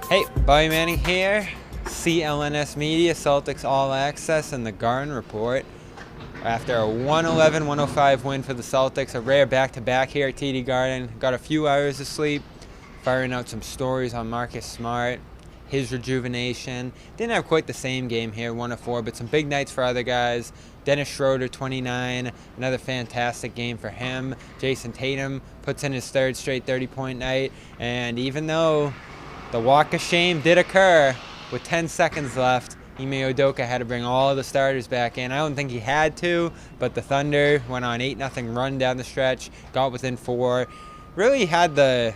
Hey, Bobby Manning here, CLNS Media, Celtics All Access, and the Garden Report. After a 111-105 win for the Celtics, a rare back-to-back here at TD Garden. Got a few hours of sleep, firing out some stories on Marcus Smart, his rejuvenation. Didn't have quite the same game here, 1-4, but some big nights for other guys. Dennis Schröder, 29, another fantastic game for him. Jason Tatum puts in his third straight 30-point night, and even though the walk of shame did occur with 10 seconds left, Ime Udoka had to bring all the starters back in. I don't think he had to, but the Thunder went on 8-0 run down the stretch, got within 4. Really had the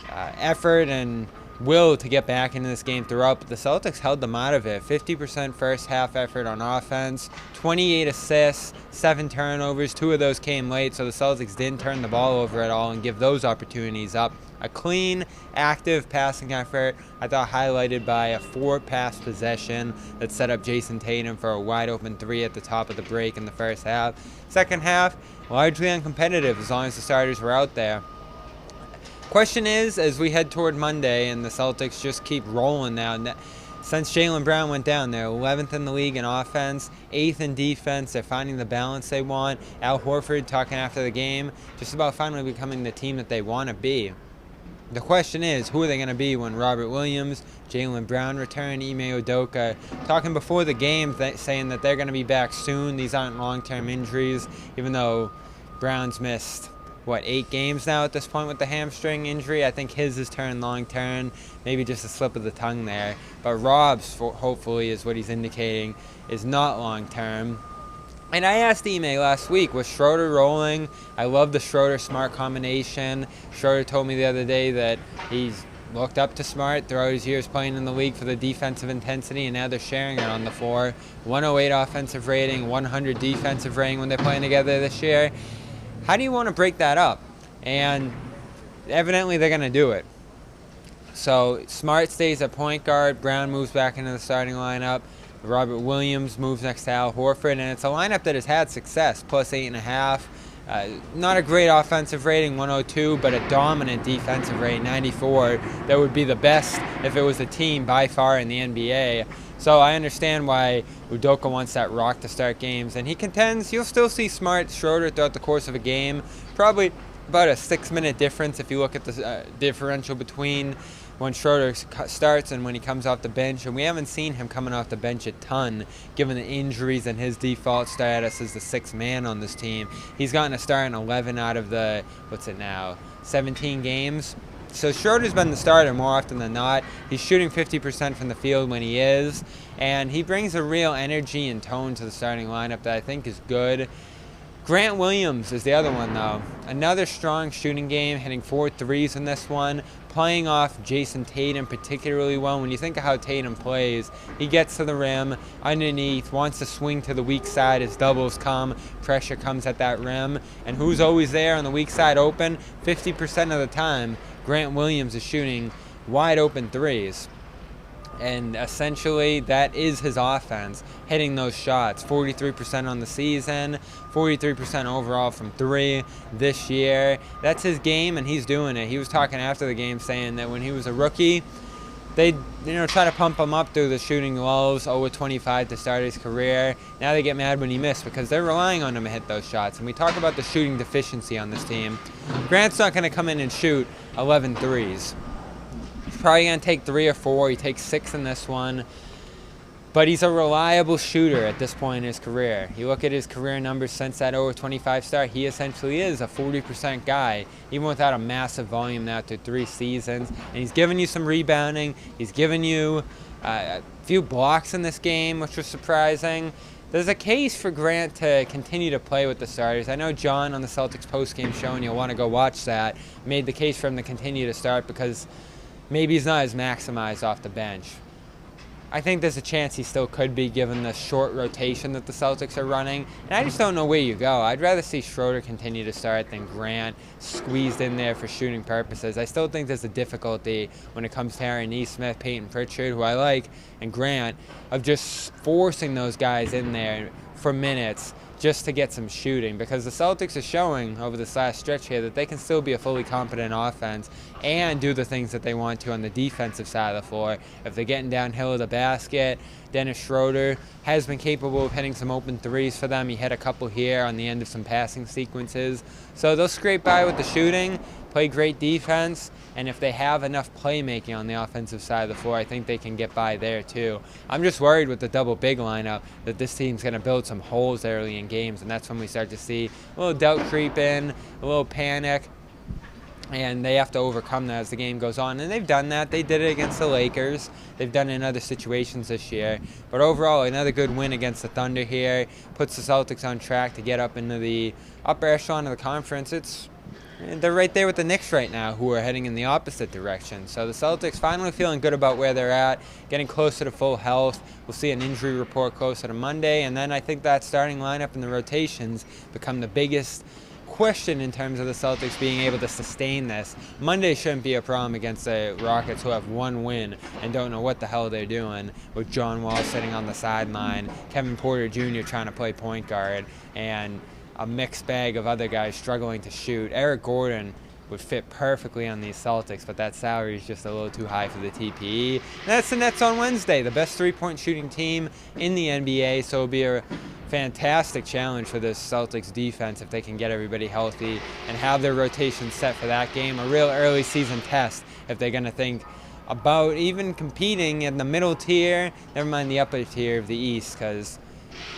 effort and will to get back into this game throughout, but the Celtics held them out of it. 50% first half effort on offense, 28 assists, 7 turnovers. 2 of those came late, so the Celtics didn't turn the ball over at all and give those opportunities up. A clean, active passing effort, I thought highlighted by a 4-pass possession that set up Jason Tatum for a wide-open 3 at the top of the break in the first half. Second half, largely uncompetitive as long as the starters were out there. Question is, as we head toward Monday and the Celtics just keep rolling now, since Jaylen Brown went down, they're 11th in the league in offense, 8th in defense. They're finding the balance they want. Al Horford talking after the game, just about finally becoming the team that they want to be. The question is, who are they going to be when Robert Williams, Jaylen Brown return, Ime Udoka, talking before the game, saying that they're going to be back soon. These aren't long-term injuries, even though Brown's missed, 8 games now at this point with the hamstring injury. I think his is turned long-term, maybe just a slip of the tongue there. But Rob's, hopefully, is what he's indicating, is not long-term. And I asked Ime last week, was Schröder rolling? I love the Schröder-Smart combination. Schröder told me the other day that he's looked up to Smart throughout his years playing in the league for the defensive intensity, and now they're sharing it on the floor. 108 offensive rating, 100 defensive rating when they're playing together this year. How do you want to break that up? And evidently they're going to do it. So Smart stays at point guard. Brown moves back into the starting lineup. Robert Williams moves next to Al Horford, and it's a lineup that has had success, plus 8.5. Not a great offensive rating, 102, but a dominant defensive rating, 94. That would be the best if it was a team by far in the NBA. So I understand why Udoka wants that rock to start games, and he contends you'll still see Smart, Schröder throughout the course of a game. Probably about a 6-minute difference if you look at the differential between when Schröder starts and when he comes off the bench, and we haven't seen him coming off the bench a ton, given the injuries and his default status as the 6th man on this team. He's gotten a start in 11 out of the, 17 games. So Schröder's been the starter more often than not. He's shooting 50% from the field when he is, and he brings a real energy and tone to the starting lineup that I think is good. Grant Williams is the other one, though. Another strong shooting game, hitting 4 threes in this one, playing off Jason Tatum particularly well. When you think of how Tatum plays, he gets to the rim, underneath, wants to swing to the weak side as doubles come, pressure comes at that rim, and who's always there on the weak side open? 50% of the time, Grant Williams is shooting wide open threes. And essentially, that is his offense, hitting those shots. 43% on the season, 43% overall from 3 this year. That's his game, and he's doing it. He was talking after the game saying that when he was a rookie, they'd try to pump him up through the shooting lulls, 0-25 to start his career. Now they get mad when he missed because they're relying on him to hit those shots. And we talk about the shooting deficiency on this team. Grant's not going to come in and shoot 11 threes. Probably going to take 3 or 4. He takes 6 in this one. But he's a reliable shooter at this point in his career. You look at his career numbers since that 0-25 start, he essentially is a 40% guy, even without a massive volume now through 3 seasons. And he's given you some rebounding. He's given you a few blocks in this game, which was surprising. There's a case for Grant to continue to play with the starters. I know John on the Celtics postgame show, and you'll want to go watch that, made the case for him to continue to start because maybe he's not as maximized off the bench. I think there's a chance he still could be given the short rotation that the Celtics are running, and I just don't know where you go. I'd rather see Schröder continue to start than Grant squeezed in there for shooting purposes. I still think there's a difficulty when it comes to Harry Nesmith, Peyton Pritchard, who I like, and Grant, of just forcing those guys in there for minutes just to get some shooting, because the Celtics are showing over this last stretch here that they can still be a fully competent offense and do the things that they want to on the defensive side of the floor. If they're getting downhill of the basket, Dennis Schröder has been capable of hitting some open threes for them. He hit a couple here on the end of some passing sequences. So they'll scrape by with the shooting, play great defense, and if they have enough playmaking on the offensive side of the floor, I think they can get by there too. I'm just worried with the double big lineup that this team's going to build some holes early in games, and that's when we start to see a little doubt creep in, a little panic, and they have to overcome that as the game goes on. And they've done that. They did it against the Lakers. They've done it in other situations this year. But overall, another good win against the Thunder here puts the Celtics on track to get up into the upper echelon of the conference. They're right there with the Knicks right now, who are heading in the opposite direction. So the Celtics finally feeling good about where they're at, getting closer to full health. We'll see an injury report closer to Monday, and then I think that starting lineup and the rotations become the biggest question in terms of the Celtics being able to sustain this. Monday shouldn't be a problem against the Rockets, who have one win and don't know what the hell they're doing, with John Wall sitting on the sideline, Kevin Porter Jr. trying to play point guard, and a mixed bag of other guys struggling to shoot. Eric Gordon would fit perfectly on these Celtics, but that salary is just a little too high for the TPE. And that's the Nets on Wednesday, the best three-point shooting team in the NBA, so it'll be a fantastic challenge for this Celtics defense if they can get everybody healthy and have their rotation set for that game. A real early season test if they're going to think about even competing in the middle tier, never mind the upper tier of the East, because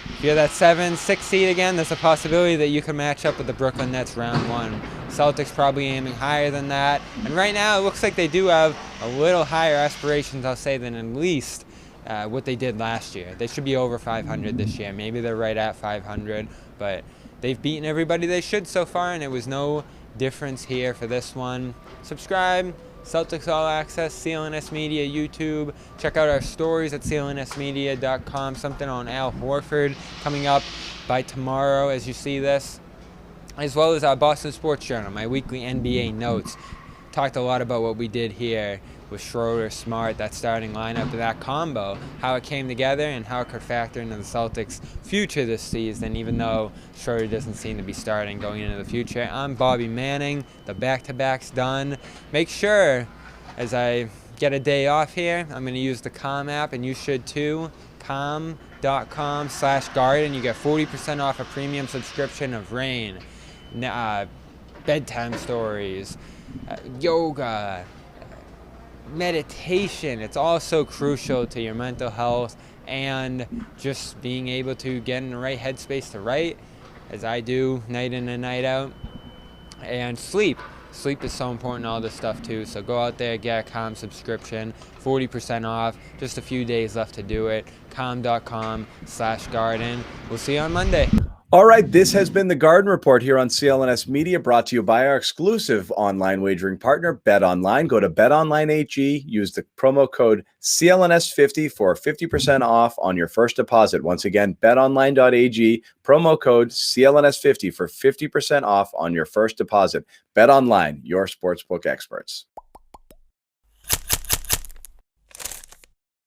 if you're that 7-6 seed again, there's a possibility that you can match up with the Brooklyn Nets round one. Celtics probably aiming higher than that. And right now it looks like they do have a little higher aspirations, I'll say, than at least what they did last year. They should be over 500 this year. Maybe they're right at 500, but they've beaten everybody they should so far, and it was no difference here for this one. Subscribe. Celtics All Access, CLNS Media, YouTube. Check out our stories at clnsmedia.com. Something on Al Horford coming up by tomorrow as you see this, as well as our Boston Sports Journal, my weekly NBA notes. Talked a lot about what we did here with Schröder, Smart, that starting lineup, that combo, how it came together and how it could factor into the Celtics' future this season, even though Schröder doesn't seem to be starting going into the future. I'm Bobby Manning. The back-to-back's done. Make sure, as I get a day off here, I'm going to use the Calm app, and you should too. Calm.com/garden. You get 40% off a premium subscription of Rain, bedtime stories, yoga, meditation. It's all so crucial to your mental health and just being able to get in the right headspace to write, as I do night in and night out. And sleep is so important, all this stuff too. So go out there, get a Calm subscription, 40% off, just a few days left to do it. Calm.com/garden. We'll see you on Monday. All right, this has been the Garden Report here on CLNS Media, brought to you by our exclusive online wagering partner, BetOnline. Go to BetOnline.ag, use the promo code CLNS50 for 50% off on your first deposit. Once again, BetOnline.ag, promo code CLNS50 for 50% off on your first deposit. BetOnline, your sportsbook experts.